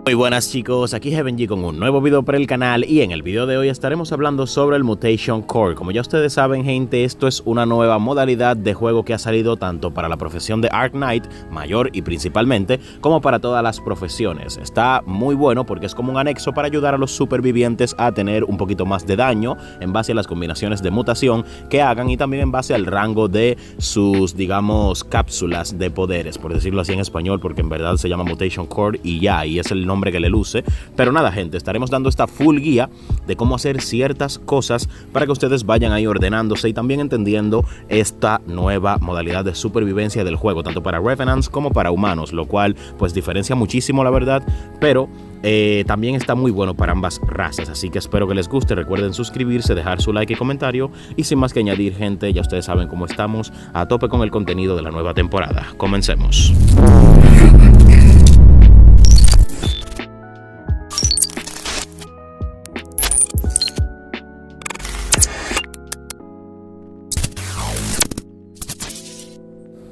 Muy buenas chicos, aquí Heaven G con un nuevo video para el canal y en el video de hoy estaremos hablando sobre el Mutation Core. Como ya ustedes saben gente, esto es una nueva modalidad de juego que ha salido tanto para la profesión de Arc Knight, mayor y principalmente, como para todas las profesiones. Está muy bueno porque es como un anexo para ayudar a los supervivientes a tener un poquito más de daño en base a las combinaciones de mutación que hagan y también en base al rango de sus, digamos, cápsulas de poderes, por decirlo así en español, porque en verdad se llama Mutation Core y ya, y es el nombre que le luce. Pero nada gente, estaremos dando esta full guía de cómo hacer ciertas cosas para que ustedes vayan ahí ordenándose y también entendiendo esta nueva modalidad de supervivencia del juego, tanto para Revenants como para humanos, lo cual pues diferencia muchísimo la verdad, pero también está muy bueno para ambas razas, así que espero que les guste. Recuerden suscribirse, dejar su like y comentario y sin más que añadir gente, ya ustedes saben cómo estamos, a tope con el contenido de la nueva temporada. Comencemos.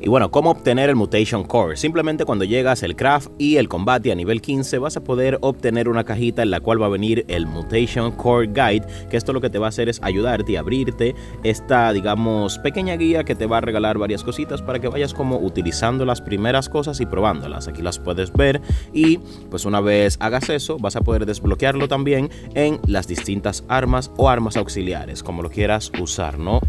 Y bueno, ¿cómo obtener el Mutation Core? Simplemente cuando llegas el craft y el combate a nivel 15 vas a poder obtener una cajita en la cual va a venir el Mutation Core Guide, que esto lo que te va a hacer es ayudarte y abrirte esta, digamos, pequeña guía que te va a regalar varias cositas para que vayas como utilizando las primeras cosas y probándolas. Aquí las puedes ver y pues una vez hagas eso vas a poder desbloquearlo también en las distintas armas o armas auxiliares, como lo quieras usar, ¿no?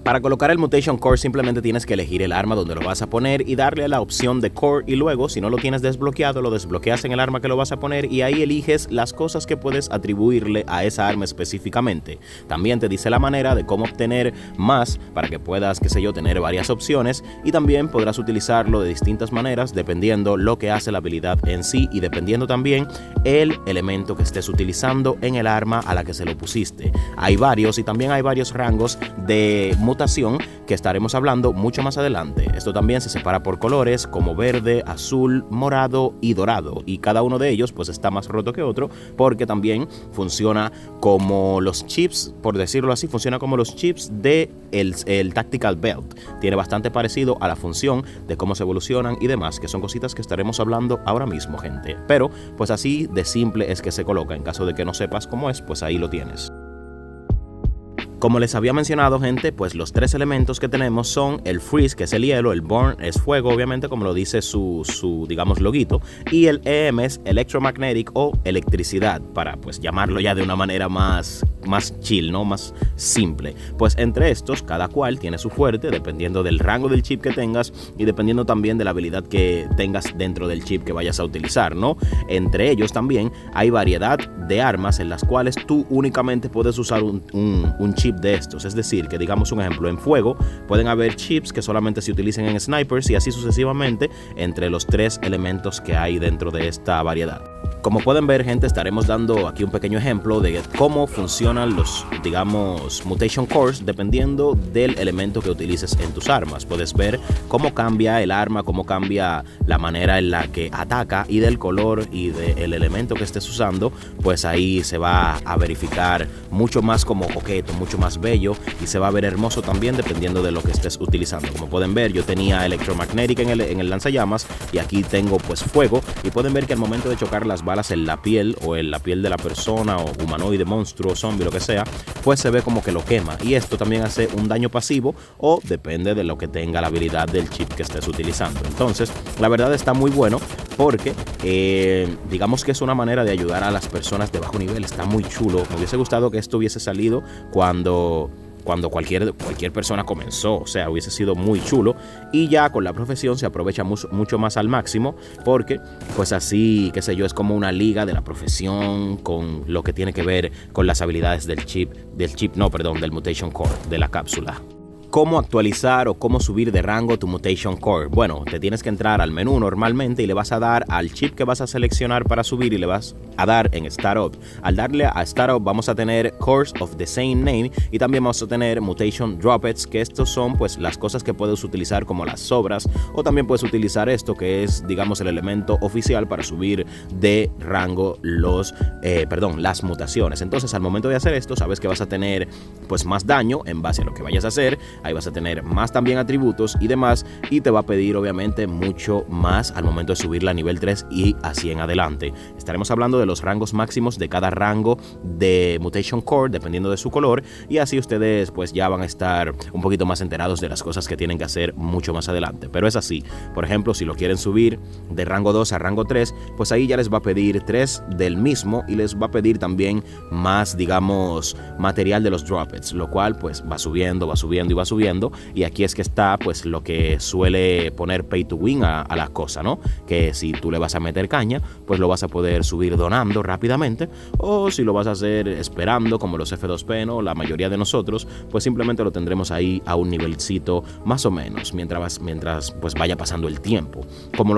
Para colocar el Mutation Core simplemente tienes que elegir el arma donde lo vas a poner y darle a la opción de Core y luego si no lo tienes desbloqueado lo desbloqueas en el arma que lo vas a poner y ahí eliges las cosas que puedes atribuirle a esa arma específicamente. También te dice la manera de cómo obtener más para que puedas, qué sé yo, tener varias opciones y también podrás utilizarlo de distintas maneras dependiendo lo que hace la habilidad en sí y dependiendo también el elemento que estés utilizando en el arma a la que se lo pusiste. Hay varios y también hay varios rangos de mutación que estaremos hablando mucho más adelante. Esto también se separa por colores como verde, azul, morado y dorado y cada uno de ellos pues está más roto que otro porque también funciona como los chips, por decirlo así, funciona como los chips de el Tactical Belt. Tiene bastante parecido a la función de cómo se evolucionan y demás, que son cositas que estaremos hablando ahora mismo gente, pero pues así de simple es que se coloca. En caso de que no sepas cómo es, pues ahí lo tienes. Como les había mencionado gente, pues los tres elementos que tenemos son el Freeze, que es el hielo, el Burn es fuego obviamente como lo dice su digamos loguito, y el EM es Electromagnetic o electricidad, para pues llamarlo ya de una manera más chill, ¿no? Más simple. Pues entre estos cada cual tiene su fuerte dependiendo del rango del chip que tengas y dependiendo también de la habilidad que tengas dentro del chip que vayas a utilizar, ¿no? Entre ellos también hay variedad de armas en las cuales tú únicamente puedes usar un chip de estos, es decir, que digamos un ejemplo, en fuego pueden haber chips que solamente se utilicen en snipers y así sucesivamente entre los tres elementos que hay dentro de esta variedad. Como pueden ver gente, estaremos dando aquí un pequeño ejemplo de cómo funcionan los, digamos, Mutation Cores dependiendo del elemento que utilices en tus armas. Puedes ver cómo cambia el arma, cómo cambia la manera en la que ataca y del color y del elemento que estés usando, pues ahí se va a verificar mucho más como coqueto, mucho más bello y se va a ver hermoso también dependiendo de lo que estés utilizando. Como pueden ver, yo tenía Electromagnetic en el lanzallamas y aquí tengo pues fuego y pueden ver que al momento de chocar las balas en la piel o en la piel de la persona o humanoide, monstruo, zombie, lo que sea, pues se ve como que lo quema y esto también hace un daño pasivo o depende de lo que tenga la habilidad del chip que estés utilizando. Entonces la verdad está muy bueno porque digamos que es una manera de ayudar a las personas de bajo nivel. Está muy chulo. Me hubiese gustado que esto hubiese salido cuando cualquier persona comenzó, o sea, hubiese sido muy chulo y ya con la profesión se aprovecha mucho más al máximo porque pues así, qué sé yo, es como una liga de la profesión con lo que tiene que ver con las habilidades del Mutation Core, de la cápsula. ¿Cómo actualizar o cómo subir de rango tu Mutation Core? Bueno, te tienes que entrar al menú normalmente y le vas a dar al chip que vas a seleccionar para subir y le vas a dar en Startup. Al darle a Startup vamos a tener Cores of the Same Name y también vamos a tener Mutation Droplets, que estos son pues las cosas que puedes utilizar como las sobras o también puedes utilizar esto que es digamos el elemento oficial para subir de rango las mutaciones. Entonces al momento de hacer esto sabes que vas a tener pues más daño en base a lo que vayas a hacer. ahí vas a tener más también atributos y demás, y te va a pedir obviamente mucho más al momento de subirla a nivel 3 y así en adelante. Estaremos hablando de los rangos máximos de cada rango de Mutation Core dependiendo de su color, y así ustedes pues ya van a estar un poquito más enterados de las cosas que tienen que hacer mucho más adelante. Pero es así, por ejemplo, si lo quieren subir de rango 2 a rango 3, pues ahí ya les va a pedir 3 del mismo y les va a pedir también más, digamos, material de los droplets, lo cual pues va subiendo y aquí es que está pues lo que suele poner pay to win a la cosa, ¿no? Que si tú le vas a meter caña, pues lo vas a poder subir donando rápidamente, o si lo vas a hacer esperando como los F2P, ¿no? La mayoría de nosotros, pues simplemente lo tendremos ahí a un nivelcito más o menos mientras pues vaya pasando el tiempo, como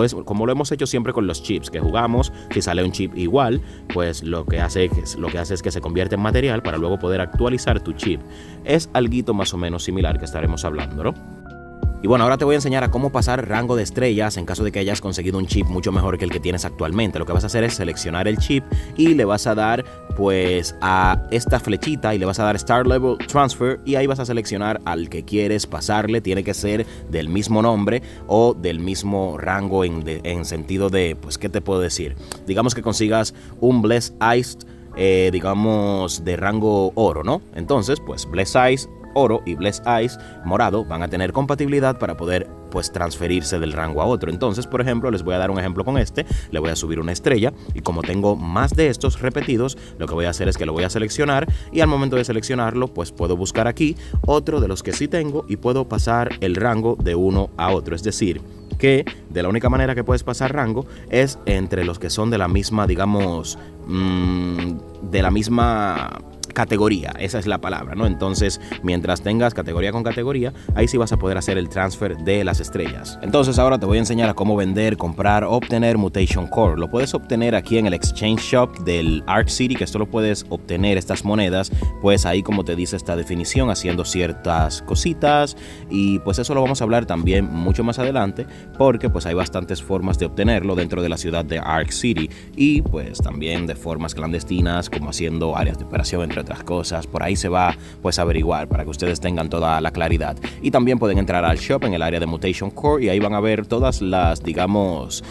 lo hemos hecho siempre con los chips que jugamos. Si sale un chip igual, pues lo que hace es que se convierte en material para luego poder actualizar tu chip. Es alguito más o menos similar que estaremos hablando, ¿no? Y bueno, ahora te voy a enseñar a cómo pasar rango de estrellas en caso de que hayas conseguido un chip mucho mejor que el que tienes actualmente. Lo que vas a hacer es seleccionar el chip y le vas a dar pues a esta flechita y le vas a dar Star Level Transfer, y ahí vas a seleccionar al que quieres pasarle. Tiene que ser del mismo nombre o del mismo rango en sentido de, pues, ¿qué te puedo decir? Digamos que consigas un Bless Ice, digamos, de rango oro, ¿no? Entonces, pues Bless Ice oro y Bless Ice morado van a tener compatibilidad para poder pues transferirse del rango a otro. Entonces, por ejemplo, les voy a dar un ejemplo con este. Le voy a subir una estrella y como tengo más de estos repetidos, lo que voy a hacer es que lo voy a seleccionar, y al momento de seleccionarlo pues puedo buscar aquí otro de los que sí tengo y puedo pasar el rango de uno a otro. Es decir, que de la única manera que puedes pasar rango es entre los que son de la misma, digamos, de la misma categoría, esa es la palabra, ¿no? Entonces, mientras tengas categoría con categoría, ahí sí vas a poder hacer el transfer de las estrellas. Entonces, ahora te voy a enseñar a cómo vender, comprar, obtener Mutation Core. Lo puedes obtener aquí en el Exchange Shop del Arc City, que esto lo puedes obtener, estas monedas, pues ahí como te dice esta definición, haciendo ciertas cositas, y pues eso lo vamos a hablar también mucho más adelante, porque pues hay bastantes formas de obtenerlo dentro de la ciudad de Arc City, y pues también de formas clandestinas, como haciendo áreas de operación, entre otras cosas. Por ahí se va pues a averiguar para que ustedes tengan toda la claridad. Y también pueden entrar al shop en el área de Mutation Core y ahí van a ver todas las, digamos,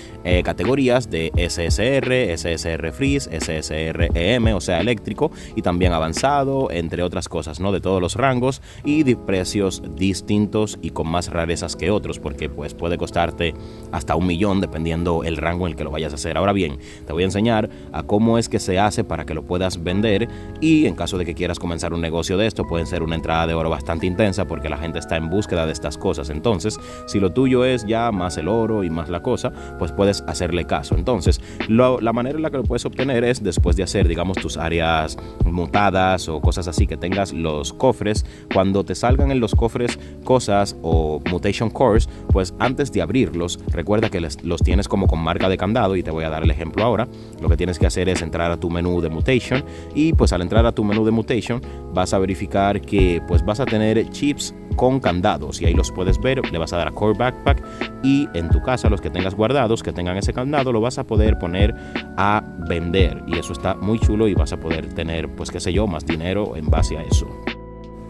categorías de SSR, SSR Freeze, SSR EM, o sea eléctrico, y también avanzado, entre otras cosas, ¿no? De todos los rangos y de precios distintos y con más rarezas que otros, porque pues puede costarte hasta 1 millón dependiendo el rango en el que lo vayas a hacer. Ahora bien, te voy a enseñar a cómo es que se hace para que lo puedas vender, y en caso de que quieras comenzar un negocio de esto, puede ser una entrada de oro bastante intensa porque la gente está en búsqueda de estas cosas. Entonces, si lo tuyo es ya más el oro y más la cosa, pues puedes hacerle caso. Entonces, la manera en la que lo puedes obtener es después de hacer, digamos, tus áreas mutadas o cosas así, que tengas los cofres. Cuando te salgan en los cofres cosas o Mutation Cores, pues antes de abrirlos, recuerda que los tienes como con marca de candado, y te voy a dar el ejemplo ahora. Lo que tienes que hacer es entrar a tu menú de Mutation, y pues al entrar a tu menú de Mutation vas a verificar que pues vas a tener chips con candados, y ahí los puedes ver. Le vas a dar a Core Backpack, y en tu casa los que tengas guardados que tengan ese candado lo vas a poder poner a vender, y eso está muy chulo y vas a poder tener, pues qué sé yo, más dinero en base a eso.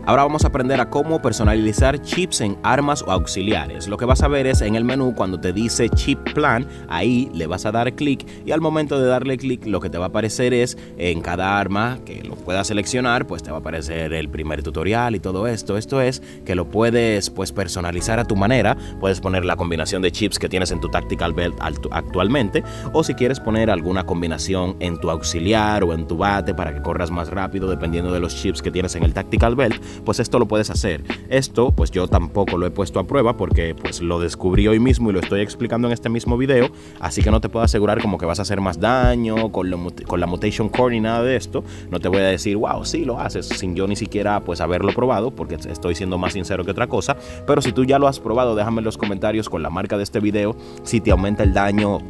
Ahora vamos a aprender a cómo personalizar chips en armas o auxiliares. Lo que vas a ver es en el menú, cuando te dice Chip Plan, ahí le vas a dar clic, y al momento de darle clic lo que te va a aparecer es en cada arma que lo puedas seleccionar, pues te va a aparecer el primer tutorial y todo esto. Esto es que lo puedes pues personalizar a tu manera. Puedes poner la combinación de chips que tienes en tu Tactical Belt actualmente, o si quieres poner alguna combinación en tu auxiliar o en tu bate para que corras más rápido dependiendo de los chips que tienes en el Tactical Belt, pues esto lo puedes hacer. Esto pues yo tampoco lo he puesto a prueba porque pues lo descubrí hoy mismo y lo estoy explicando en este mismo video, así que no te puedo asegurar como que vas a hacer más daño con la Mutation Core ni nada de esto. No te voy a decir wow, sí lo haces, sin yo ni siquiera pues haberlo probado, porque estoy siendo más sincero que otra cosa. Pero si tú ya lo has probado, déjame en los comentarios con la marca de este video si te aumenta el daño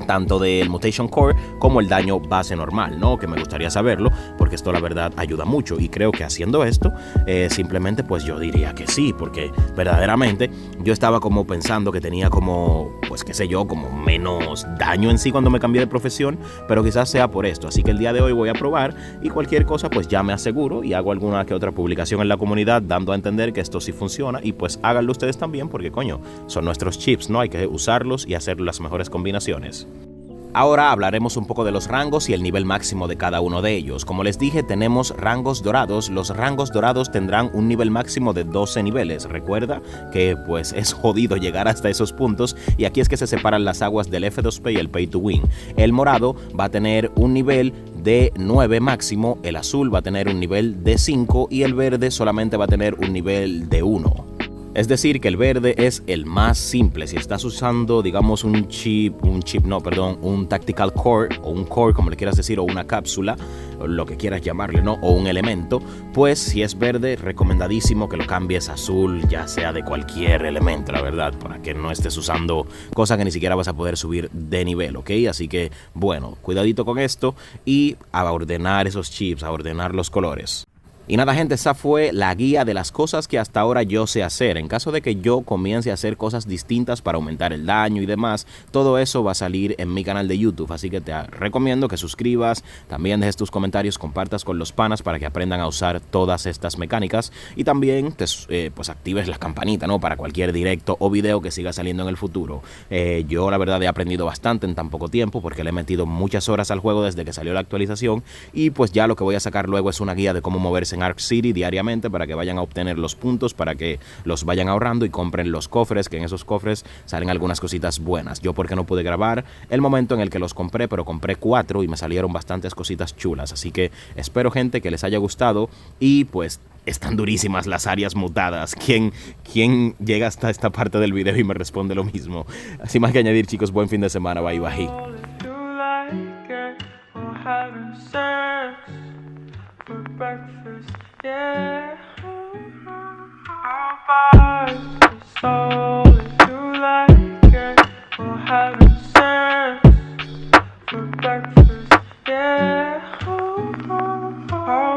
tanto del Mutation Core como el daño base normal, ¿no? Que me gustaría saberlo, porque esto la verdad ayuda mucho, y creo que haciendo esto, simplemente pues yo diría que sí, porque verdaderamente yo estaba como pensando que tenía como, pues qué sé yo, como menos daño en sí cuando me cambié de profesión, pero quizás sea por esto, así que el día de hoy voy a probar, y cualquier cosa pues ya me aseguro y hago alguna que otra publicación en la comunidad dando a entender que esto sí funciona, y pues háganlo ustedes también, porque coño, son nuestros chips, ¿no? Hay que usarlos y hacer las mejores combinaciones. Ahora hablaremos un poco de los rangos y el nivel máximo de cada uno de ellos. Como les dije, tenemos rangos dorados. Los rangos dorados tendrán un nivel máximo de 12 niveles. Recuerda que pues es jodido llegar hasta esos puntos, y aquí es que se separan las aguas del F2P y el Pay to Win. El morado va a tener un nivel de 9 máximo, el azul va a tener un nivel de 5 y el verde solamente va a tener un nivel de 1. Es decir, que el verde es el más simple. Si estás usando, digamos, un Tactical Core, o un Core, como le quieras decir, o una cápsula, o lo que quieras llamarle, ¿no? O un elemento, pues si es verde, recomendadísimo que lo cambies a azul, ya sea de cualquier elemento, la verdad, para que no estés usando cosas que ni siquiera vas a poder subir de nivel, ¿ok? Así que, bueno, cuidadito con esto y a ordenar esos chips, a ordenar los colores. Y nada, gente, esa fue la guía de las cosas que hasta ahora yo sé hacer. En caso de que yo comience a hacer cosas distintas para aumentar el daño y demás, todo eso va a salir en mi canal de YouTube. Así que te recomiendo que suscribas, también dejes tus comentarios, compartas con los panas para que aprendan a usar todas estas mecánicas. Y también pues actives la campanita, ¿no? Para cualquier directo o video que siga saliendo en el futuro. Yo la verdad he aprendido bastante en tan poco tiempo, porque le he metido muchas horas al juego desde que salió la actualización. Y pues ya lo que voy a sacar luego es una guía de cómo moverse en Ark City diariamente, para que vayan a obtener los puntos, para que los vayan ahorrando y compren los cofres, que en esos cofres salen algunas cositas buenas. Yo porque no pude grabar el momento en el que los compré, pero compré 4 y me salieron bastantes cositas chulas, así que espero, gente, que les haya gustado. Y pues están durísimas las áreas mutadas. ¿Quién llega hasta esta parte del video y me responde lo mismo? Sin más que añadir, chicos, buen fin de semana, bye bye. For breakfast, yeah. Our vibes are so